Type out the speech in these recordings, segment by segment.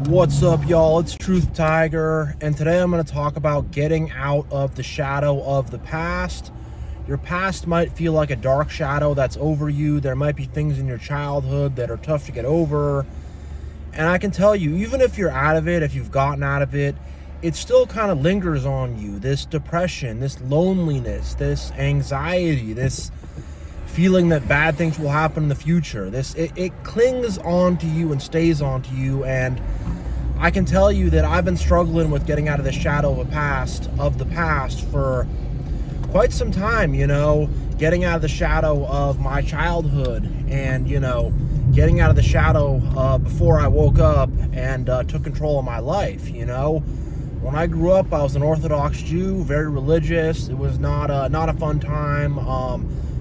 What's up, y'all? It's TruthTiger, and today I'm going to talk about getting out of the shadow of the past. Your past might feel like a dark shadow that's over you. There might be things in your childhood that are tough to get over. And I can tell you, even if you're out of it, if you've gotten out of it, it still kind of lingers on you. This depression, this loneliness, this anxiety, this feeling that bad things will happen in the future. It clings on to you and stays on to you. And I can tell you that I've been struggling with getting out of the shadow of the past for quite some time, getting out of the shadow of my childhood and, getting out of the shadow before I woke up and took control of my life. When I grew up, I was an Orthodox Jew, very religious. It was not a fun time.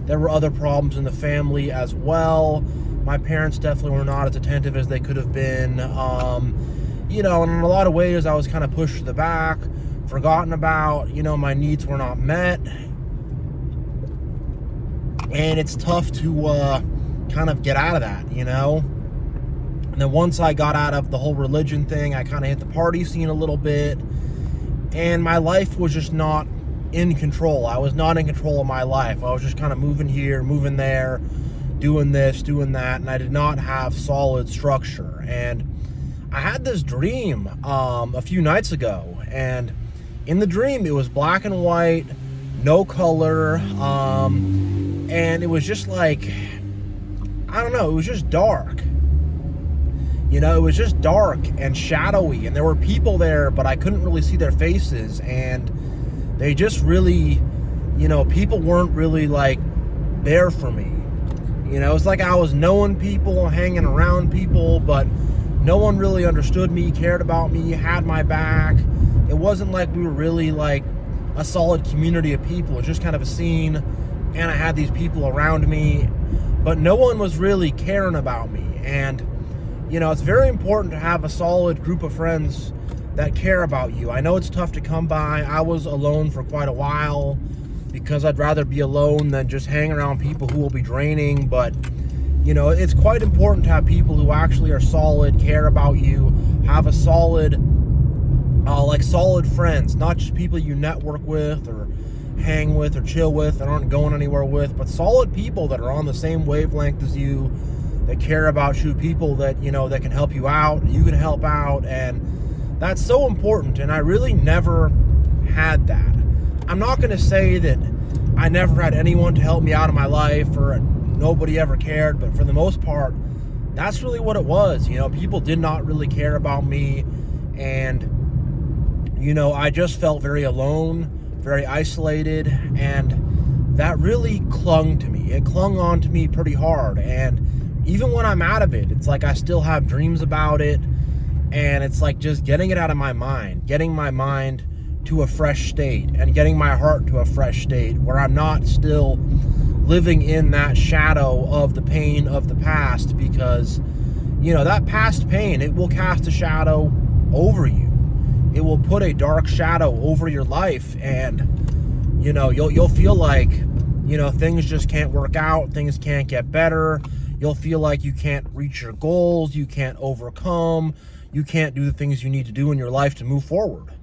There were other problems in the family as well. My parents definitely were not as attentive as they could have been. And in a lot of ways, I was kind of pushed to the back, forgotten about. My needs were not met. And it's tough to kind of get out of that, And then once I got out of the whole religion thing, I kind of hit the party scene a little bit. And my life was just not in control. I was not in control of my life. I was just kind of moving here, moving there, doing this, doing that, and I did not have solid structure. And I had this dream a few nights ago, and in the dream it was black and white, no color, and it was just like, I don't know, it was just dark. It was just dark and shadowy, and there were people there, but I couldn't really see their faces, and they just really, people weren't really like there for me. It's like I was knowing people, hanging around people, but no one really understood me, cared about me, had my back. It wasn't like we were really like a solid community of people. It was just kind of a scene, and I had these people around me, but no one was really caring about me. And, it's very important to have a solid group of friends that care about you. I know it's tough to come by. I was alone for quite a while because I'd rather be alone than just hang around people who will be draining. But, it's quite important to have people who actually are solid, care about you, have a solid, solid friends, not just people you network with or hang with or chill with that aren't going anywhere with, but solid people that are on the same wavelength as you, that care about you, people that, that can help you out, you can help out. And that's so important, and I really never had that. I'm not going to say that I never had anyone to help me out in my life or nobody ever cared, but for the most part, that's really what it was. People did not really care about me, and, I just felt very alone, very isolated, and that really clung to me. It clung on to me pretty hard, and even when I'm out of it, it's like I still have dreams about it. And it's like just getting it out of my mind, getting my mind to a fresh state and getting my heart to a fresh state where I'm not still living in that shadow of the pain of the past, because, that past pain, it will cast a shadow over you. It will put a dark shadow over your life, and, you'll feel like, things just can't work out, things can't get better. You'll feel like you can't reach your goals, you can't overcome, you can't do the things you need to do in your life to move forward.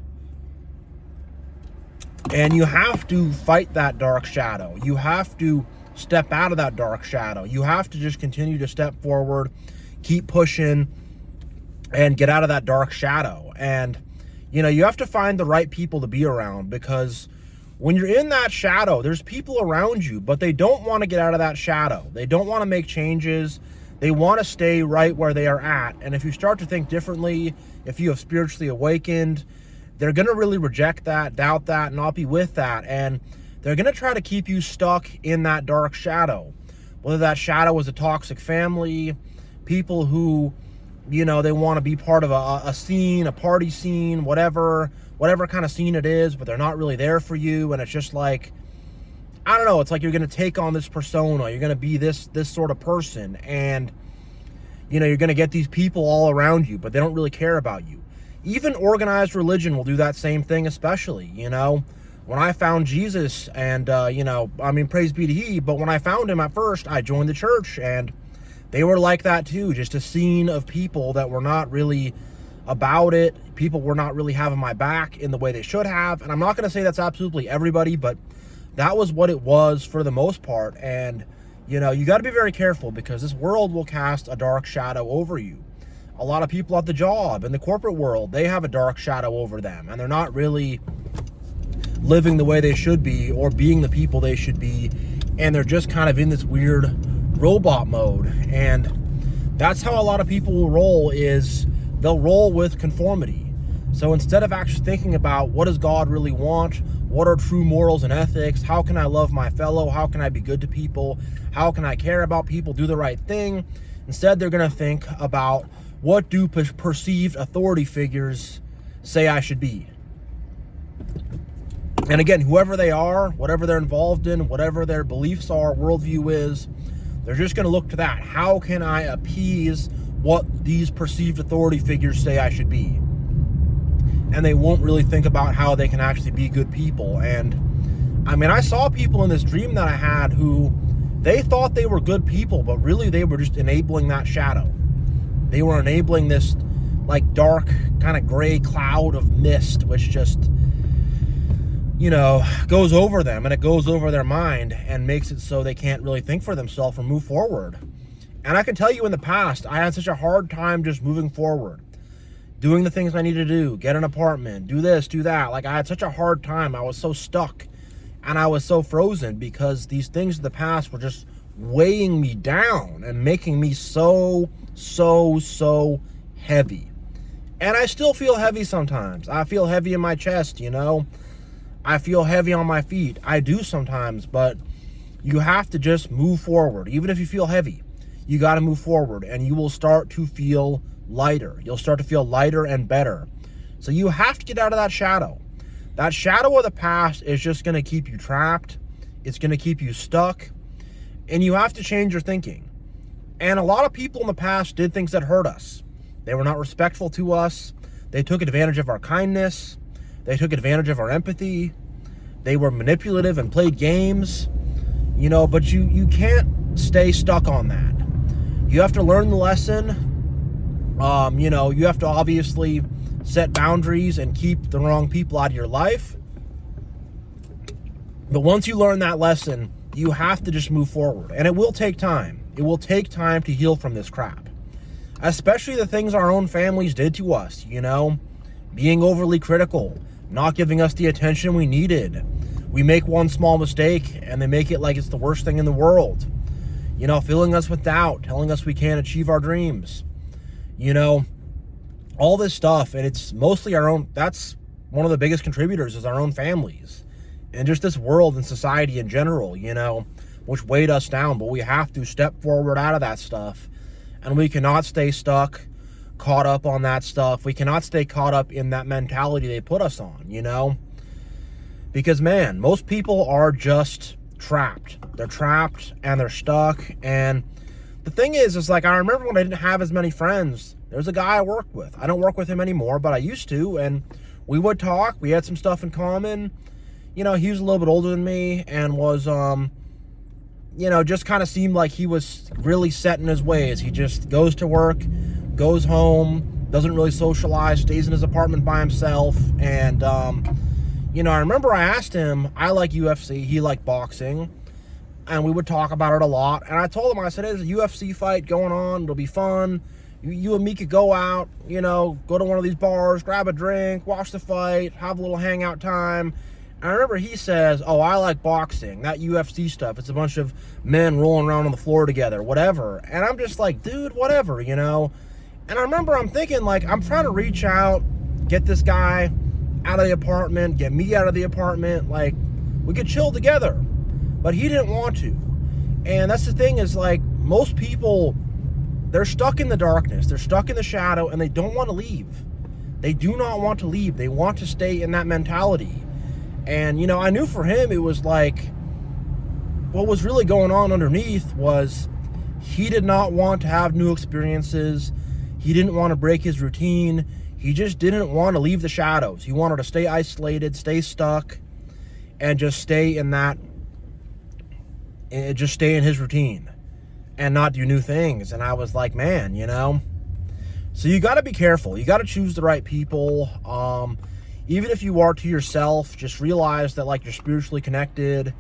And you have to fight that dark shadow. You have to step out of that dark shadow. You have to just continue to step forward, keep pushing, and get out of that dark shadow. And, you have to find the right people to be around, because when you're in that shadow, there's people around you, but they don't want to get out of that shadow. They don't want to make changes. They want to stay right where they are at. And if you start to think differently, if you have spiritually awakened, they're going to really reject that, doubt that, not be with that. And they're going to try to keep you stuck in that dark shadow. Whether that shadow is a toxic family, people who, they want to be part of a scene, a party scene, whatever kind of scene it is, but they're not really there for you. And it's just like, I don't know, it's like you're going to take on this persona. You're going to be this sort of person. And, you're going to get these people all around you, but they don't really care about you. Even organized religion will do that same thing, especially, when I found Jesus and, praise be to he, but when I found him at first, I joined the church, and they were like that too. Just a scene of people that were not really about it. People were not really having my back in the way they should have. And I'm not going to say that's absolutely everybody, but that was what it was for the most part. And, you know, you got to be very careful, because this world will cast a dark shadow over you. A lot of people at the job, in the corporate world, they have a dark shadow over them, and they're not really living the way they should be or being the people they should be, and they're just kind of in this weird robot mode. And that's how a lot of people will roll, is they'll roll with conformity. So instead of actually thinking about what does God really want, what are true morals and ethics, how can I love my fellow, how can I be good to people, how can I care about people, do the right thing, instead they're going to think about what do perceived authority figures say I should be. And again, whoever they are, whatever they're involved in, whatever their beliefs are, worldview is, they're just going to look to that. How can I appease what these perceived authority figures say I should be? And they won't really think about how they can actually be good people. And I mean, I saw people in this dream that I had who they thought they were good people, but really they were just enabling that shadow. They were enabling this like dark kind of gray cloud of mist, which just, you know, goes over them, and it goes over their mind and makes it so they can't really think for themselves or move forward. And I can tell you, in the past, I had such a hard time just moving forward, doing the things I need to do, get an apartment, do this, do that. Like, I had such a hard time. I was so stuck and I was so frozen because these things in the past were just weighing me down and making me so heavy. And I still feel heavy sometimes. I feel heavy in my chest, you know. I feel heavy on my feet. I do sometimes, but you have to just move forward. Even if you feel heavy, you got to move forward, and you will start to feel lighter. You'll start to feel lighter and better. So you have to get out of that shadow. That shadow of the past is just going to keep you trapped. It's going to keep you stuck, and you have to change your thinking. And a lot of people in the past did things that hurt us. They were not respectful to us. They took advantage of our kindness. They took advantage of our empathy. They were manipulative and played games, you know, but you can't stay stuck on that. You have to learn the lesson. You know, you have to obviously set boundaries and keep the wrong people out of your life. But once you learn that lesson, you have to just move forward. And it will take time. It will take time to heal from this crap. Especially the things our own families did to us, you know, being overly critical, not giving us the attention we needed. We make one small mistake and they make it like it's the worst thing in the world. You know, filling us with doubt, telling us we can't achieve our dreams. You know, all this stuff, and it's mostly our own. That's one of the biggest contributors, is our own families. And just this world and society in general, you know, which weighed us down. But we have to step forward out of that stuff. And we cannot stay stuck, caught up on that stuff. We cannot stay caught up in that mentality they put us on, you know? Because, man, most people are just trapped. They're trapped and they're stuck. And the thing is like, I remember when I didn't have as many friends, there's a guy I worked with. I don't work with him anymore, but I used to. And we would talk. We had some stuff in common. You know, he was a little bit older than me and was, you know, just kind of seemed like he was really set in his ways. He just goes to work, goes home, doesn't really socialize, stays in his apartment by himself. And, you know, I remember I asked him, I like UFC, he liked boxing, and we would talk about it a lot. And I told him, I said, there's a UFC fight going on, it'll be fun. You and me could go out, you know, go to one of these bars, grab a drink, watch the fight, have a little hangout time. I remember he says, oh, I like boxing, that UFC stuff. It's a bunch of men rolling around on the floor together, whatever. And I'm just like, dude, whatever, you know. And I remember I'm thinking, like, I'm trying to reach out, get this guy out of the apartment, get me out of the apartment. Like, we could chill together. But he didn't want to. And that's the thing, is like, most people, they're stuck in the darkness. They're stuck in the shadow, and they don't want to leave. They do not want to leave. They want to stay in that mentality. And, you know, I knew for him, it was like, what was really going on underneath was he did not want to have new experiences. He didn't want to break his routine. He just didn't want to leave the shadows. He wanted to stay isolated, stay stuck, and just stay in that, just stay in his routine and not do new things. And I was like, man, you know. So you got to be careful. You got to choose the right people. Even if you are to yourself, just realize that like you're spiritually connected,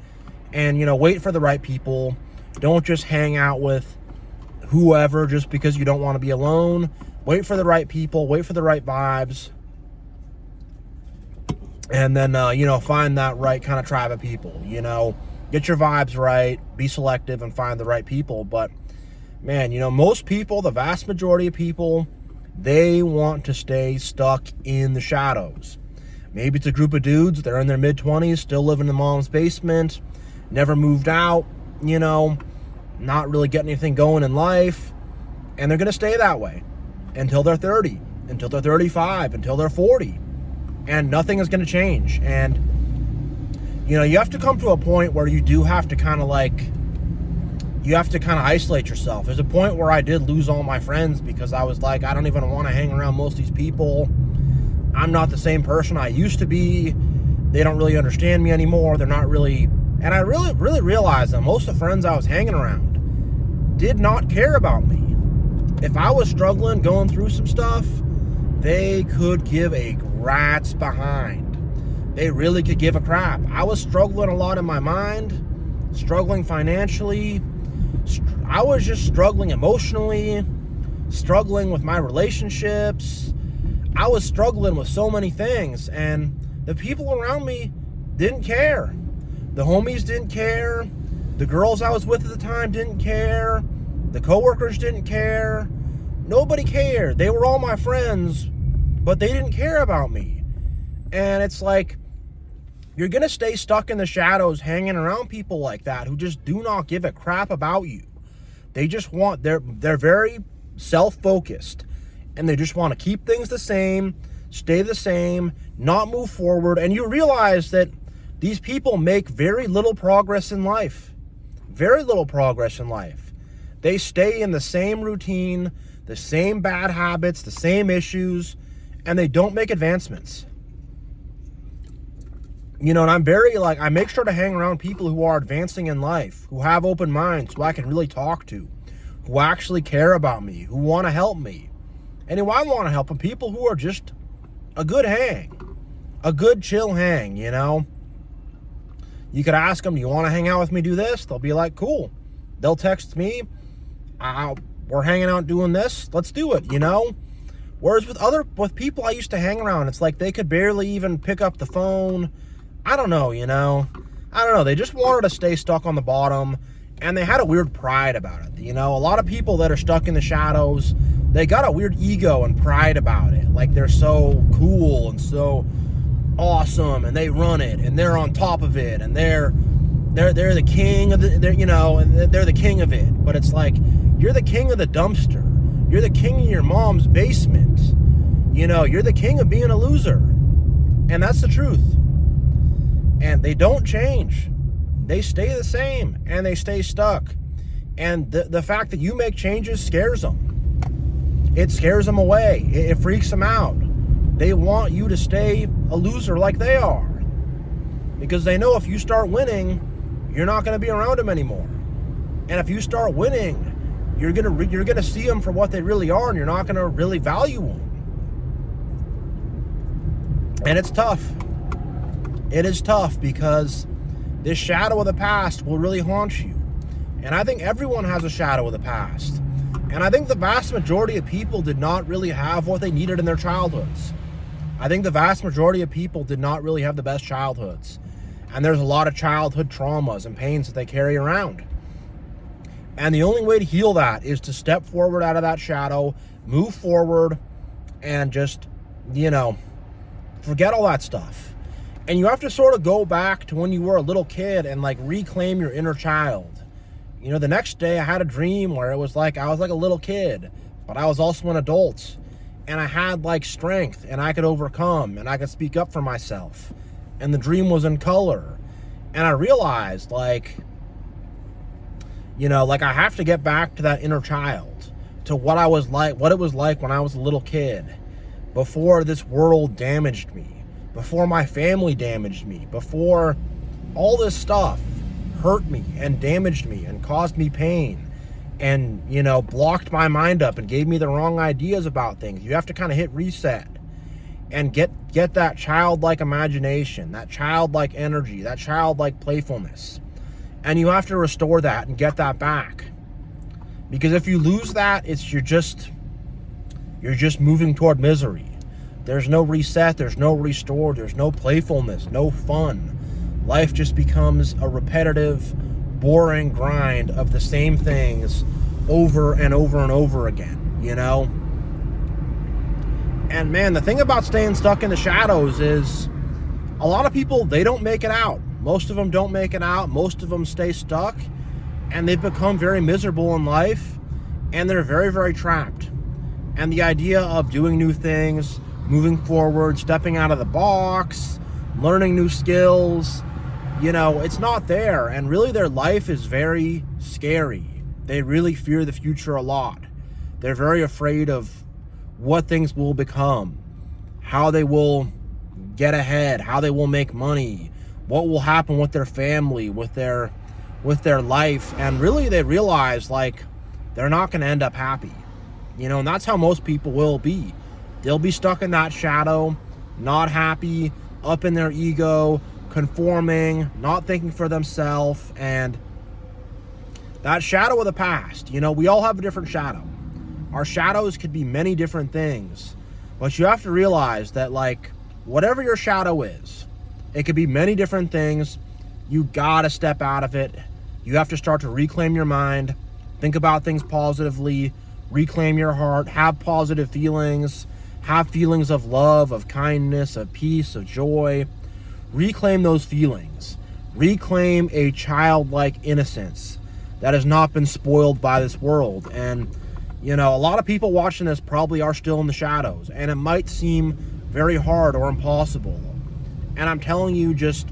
and wait for the right people. Don't just hang out with whoever just because you don't want to be alone. Wait for the right people, wait for the right vibes, and then find that right kind of tribe of people. Get your vibes right, be selective, and find the right people. But man, most people, the vast majority of people, they want to stay stuck in the shadows. Maybe it's a group of dudes, they're in their mid-20s, still living in mom's basement, never moved out, not really getting anything going in life, and they're going to stay that way until they're 30, until they're 35, until they're 40, and nothing is going to change. And you have to come to a point where you do have to kind of isolate yourself. There's a point where I did lose all my friends because I was like, I don't even want to hang around most of these people. I'm not the same person I used to be. They don't really understand me anymore. They're not really, and I really realized that most of the friends I was hanging around did not care about me. If I was struggling, going through some stuff, they could give a rat's behind. They really could give a crap. I was struggling a lot in my mind, struggling financially. I was just struggling emotionally, struggling with my relationships. I was struggling with so many things, and the people around me didn't care. The homies didn't care. The girls I was with at the time didn't care. The coworkers didn't care. Nobody cared. They were all my friends, but they didn't care about me. And it's like, you're going to stay stuck in the shadows hanging around people like that who just do not give a crap about you. They just want, they're very self-focused, and they just want to keep things the same, stay the same, not move forward. And you realize that these people make very little progress in life. Very little progress in life. They stay in the same routine, the same bad habits, the same issues, and they don't make advancements. And I'm very I make sure to hang around people who are advancing in life, who have open minds, who I can really talk to, who actually care about me, who want to help me. And who I want to help them, people who are just a good hang, a good chill hang, You could ask them, do you want to hang out with me, do this? They'll be like, cool. They'll text me, we're hanging out doing this, let's do it, Whereas with people I used to hang around, it's like they could barely even pick up the phone. I don't know, I don't know. They just wanted to stay stuck on the bottom, and they had a weird pride about it. A lot of people that are stuck in the shadows, they got a weird ego and pride about it. Like they're so cool and so awesome, and they run it, and they're on top of it, and they're the king of they're the king of it. But it's like, you're the king of the dumpster. You're the king of your mom's basement. You're the king of being a loser. And that's the truth. And they don't change. They stay the same, and they stay stuck. And the fact that you make changes scares them. It scares them away. It freaks them out. They want you to stay a loser like they are. Because they know if you start winning, you're not going to be around them anymore. And if you start winning, you're gonna see them for what they really are, and you're not gonna really value them. And it's tough. It is tough because this shadow of the past will really haunt you. And I think everyone has a shadow of the past. And I think the vast majority of people did not really have what they needed in their childhoods. I think the vast majority of people did not really have the best childhoods. And there's a lot of childhood traumas and pains that they carry around. And the only way to heal that is to step forward out of that shadow, move forward, and just, forget all that stuff. And you have to sort of go back to when you were a little kid and reclaim your inner child. The next day I had a dream where it was like I was like a little kid, but I was also an adult. And I had strength, and I could overcome, and I could speak up for myself. And the dream was in color. And I realized I have to get back to that inner child, to what I was like, what it was like when I was a little kid, before this world damaged me, before my family damaged me, before all this stuff hurt me and damaged me and caused me pain. and, you know, blocked my mind up and gave me the wrong ideas about things. You have to kind of hit reset and get that childlike imagination, that childlike energy, that childlike playfulness. And you have to restore that and get that back. Because if you lose that, you're just moving toward misery. There's no reset, there's no restore, there's no playfulness, no fun. Life just becomes a repetitive, boring grind of the same things over and over and over again, you know? And man, the thing about staying stuck in the shadows is a lot of people, they don't make it out. Most of them don't make it out. Most of them stay stuck, and they've become very miserable in life, and they're very, very trapped. And the idea of doing new things, moving forward, stepping out of the box, learning new skills, you know, it's not there. And really their life is very scary. They really fear the future a lot. They're very afraid of what things will become, how they will get ahead, how they will make money, what will happen with their family, with their life. And really they realize, like, they're not going to end up happy, you know. And that's how most people will be. They'll be stuck in that shadow, not happy, up in their ego, conforming, not thinking for themselves. And that shadow of the past, you know, we all have a different shadow. Our shadows could be many different things, but you have to realize that, like, whatever your shadow is, it could be many different things. You gotta step out of it. You have to start to reclaim your mind, think about things positively, reclaim your heart, have positive feelings, have feelings of love, of kindness, of peace, of joy. Reclaim those feelings. Reclaim a childlike innocence that has not been spoiled by this world. And, you know, a lot of people watching this probably are still in the shadows, and it might seem very hard or impossible. And I'm telling you, just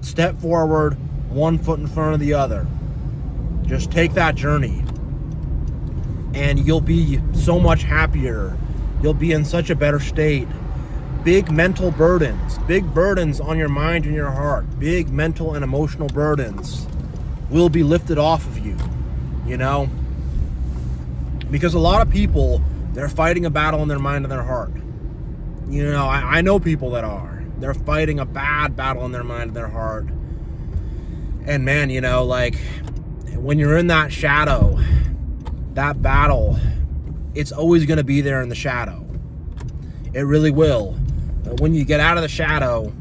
step forward, one foot in front of the other. Just take that journey, and you'll be so much happier. You'll be in such a better state. Big mental burdens, big burdens on your mind and your heart, big mental and emotional burdens will be lifted off of you, you know? Because a lot of people, they're fighting a battle in their mind and their heart. You know, I know people that are. They're fighting a bad battle in their mind and their heart. And man, you know, like, when you're in that shadow, that battle, it's always going to be there in the shadow. It really will. But when you get out of the shadow,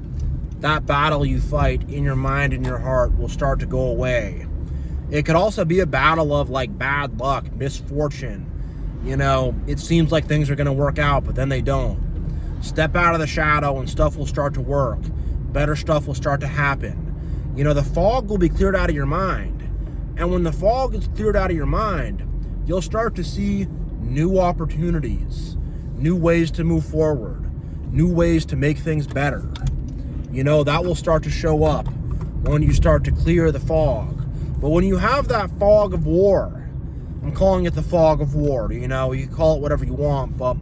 that battle you fight in your mind and your heart will start to go away. It could also be a battle of, like, bad luck, misfortune. You know, it seems like things are going to work out, but then they don't. Step out of the shadow and stuff will start to work. Better stuff will start to happen. You know, the fog will be cleared out of your mind. And when the fog is cleared out of your mind, you'll start to see new opportunities, new ways to move forward, new ways to make things better. You know, that will start to show up when you start to clear the fog. But when you have that fog of war, I'm calling it the fog of war, you know, you call it whatever you want, but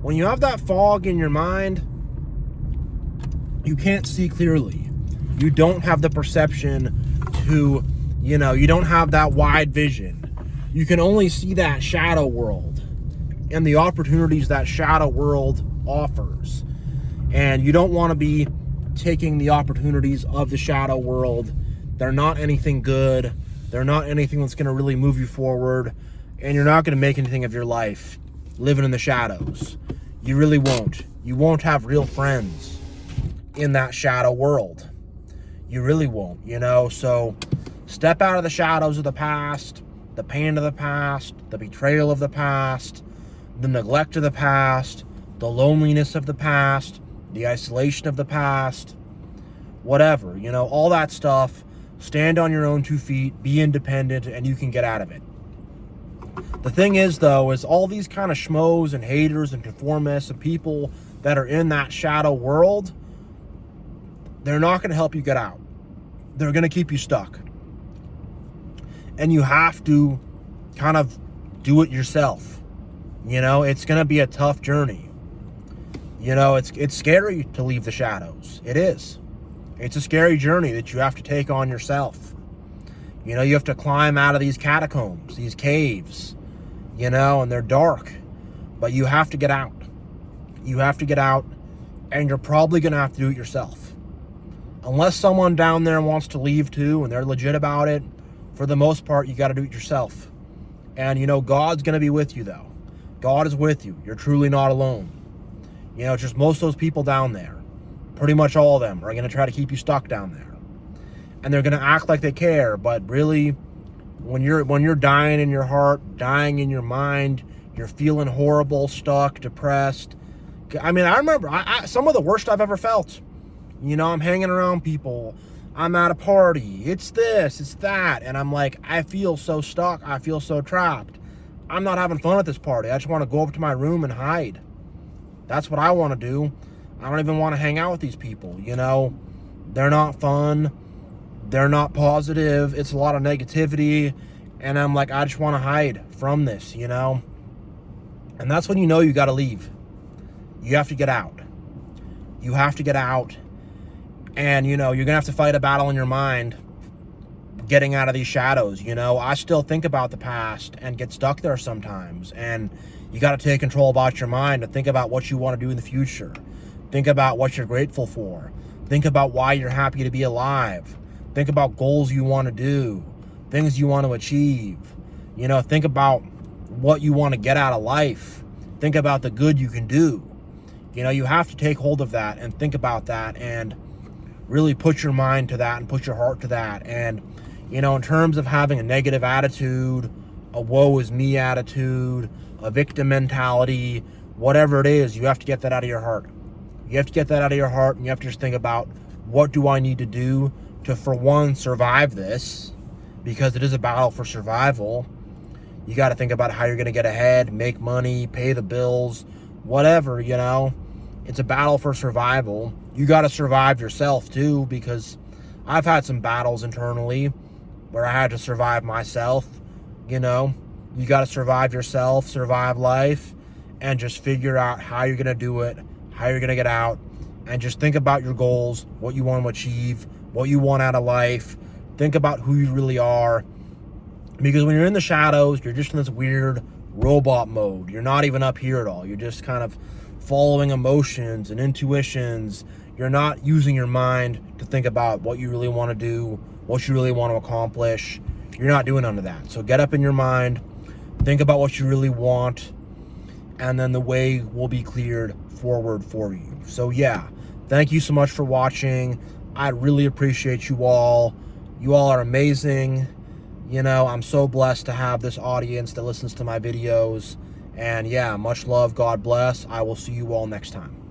when you have that fog in your mind, you can't see clearly. You don't have the perception to, you know, you don't have that wide vision. You can only see that shadow world and the opportunities that shadow world offers. And you don't want to be taking the opportunities of the shadow world. They're not anything good. They're not anything that's going to really move you forward. And you're not going to make anything of your life living in the shadows. You really won't. You won't have real friends in that shadow world. You really won't, you know? So step out of the shadows of the past, the pain of the past, the betrayal of the past, the neglect of the past, the loneliness of the past, the isolation of the past, whatever, you know, all that stuff. Stand on your own 2 feet, be independent, and you can get out of it. The thing is, though, is all these kind of schmoes and haters and conformists and people that are in that shadow world, they're not going to help you get out. They're going to keep you stuck. And you have to kind of do it yourself. You know, it's going to be a tough journey. You know, it's scary to leave the shadows. It is. It's a scary journey that you have to take on yourself. You know, you have to climb out of these catacombs, these caves, you know, and they're dark. But you have to get out. You have to get out, and you're probably going to have to do it yourself. Unless someone down there wants to leave too, and they're legit about it, for the most part, you got to do it yourself. And, you know, God's going to be with you, though. God is with you. You're truly not alone. You know, just most of those people down there, pretty much all of them, are going to try to keep you stuck down there. And they're going to act like they care, but really, when you're dying in your heart, dying in your mind, you're feeling horrible, stuck, depressed. I mean, I remember some of the worst I've ever felt. You know, I'm hanging around people. I'm at a party. It's this, it's that. And I'm like, I feel so stuck. I feel so trapped. I'm not having fun at this party. I just want to go up to my room and hide. That's what I want to do. I don't even want to hang out with these people, you know. They're not fun. They're not positive. It's a lot of negativity. And I'm like, I just want to hide from this, you know. And that's when you know you got to leave. You have to get out. You have to get out. And, you know, you're going to have to fight a battle in your mind getting out of these shadows, you know. I still think about the past and get stuck there sometimes. And you got to take control about your mind and think about what you want to do in the future. Think about what you're grateful for. Think about why you're happy to be alive. Think about goals you want to do, things you want to achieve. You know, think about what you want to get out of life. Think about the good you can do. You know, you have to take hold of that and think about that and really put your mind to that and put your heart to that. And, you know, in terms of having a negative attitude, a woe is me attitude, a victim mentality, whatever it is, you have to get that out of your heart. You have to get that out of your heart, and you have to just think about, what do I need to do to, for one, survive this? Because it is a battle for survival. You got to think about how you're going to get ahead, make money, pay the bills, whatever, you know. It's a battle for survival. You got to survive yourself too, because I've had some battles internally where I had to survive myself, you know. You got to survive yourself, survive life, and just figure out how you're going to do it, how you're going to get out, and just think about your goals, what you want to achieve, what you want out of life. Think about who you really are. Because when you're in the shadows, you're just in this weird robot mode. You're not even up here at all. You're just kind of following emotions and intuitions. You're not using your mind to think about what you really want to do, what you really want to accomplish. You're not doing none of that. So get up in your mind, think about what you really want, and then the way will be cleared forward for you. So yeah, thank you so much for watching. I really appreciate you all. You all are amazing. You know, I'm so blessed to have this audience that listens to my videos. And yeah, much love. God bless. I will see you all next time.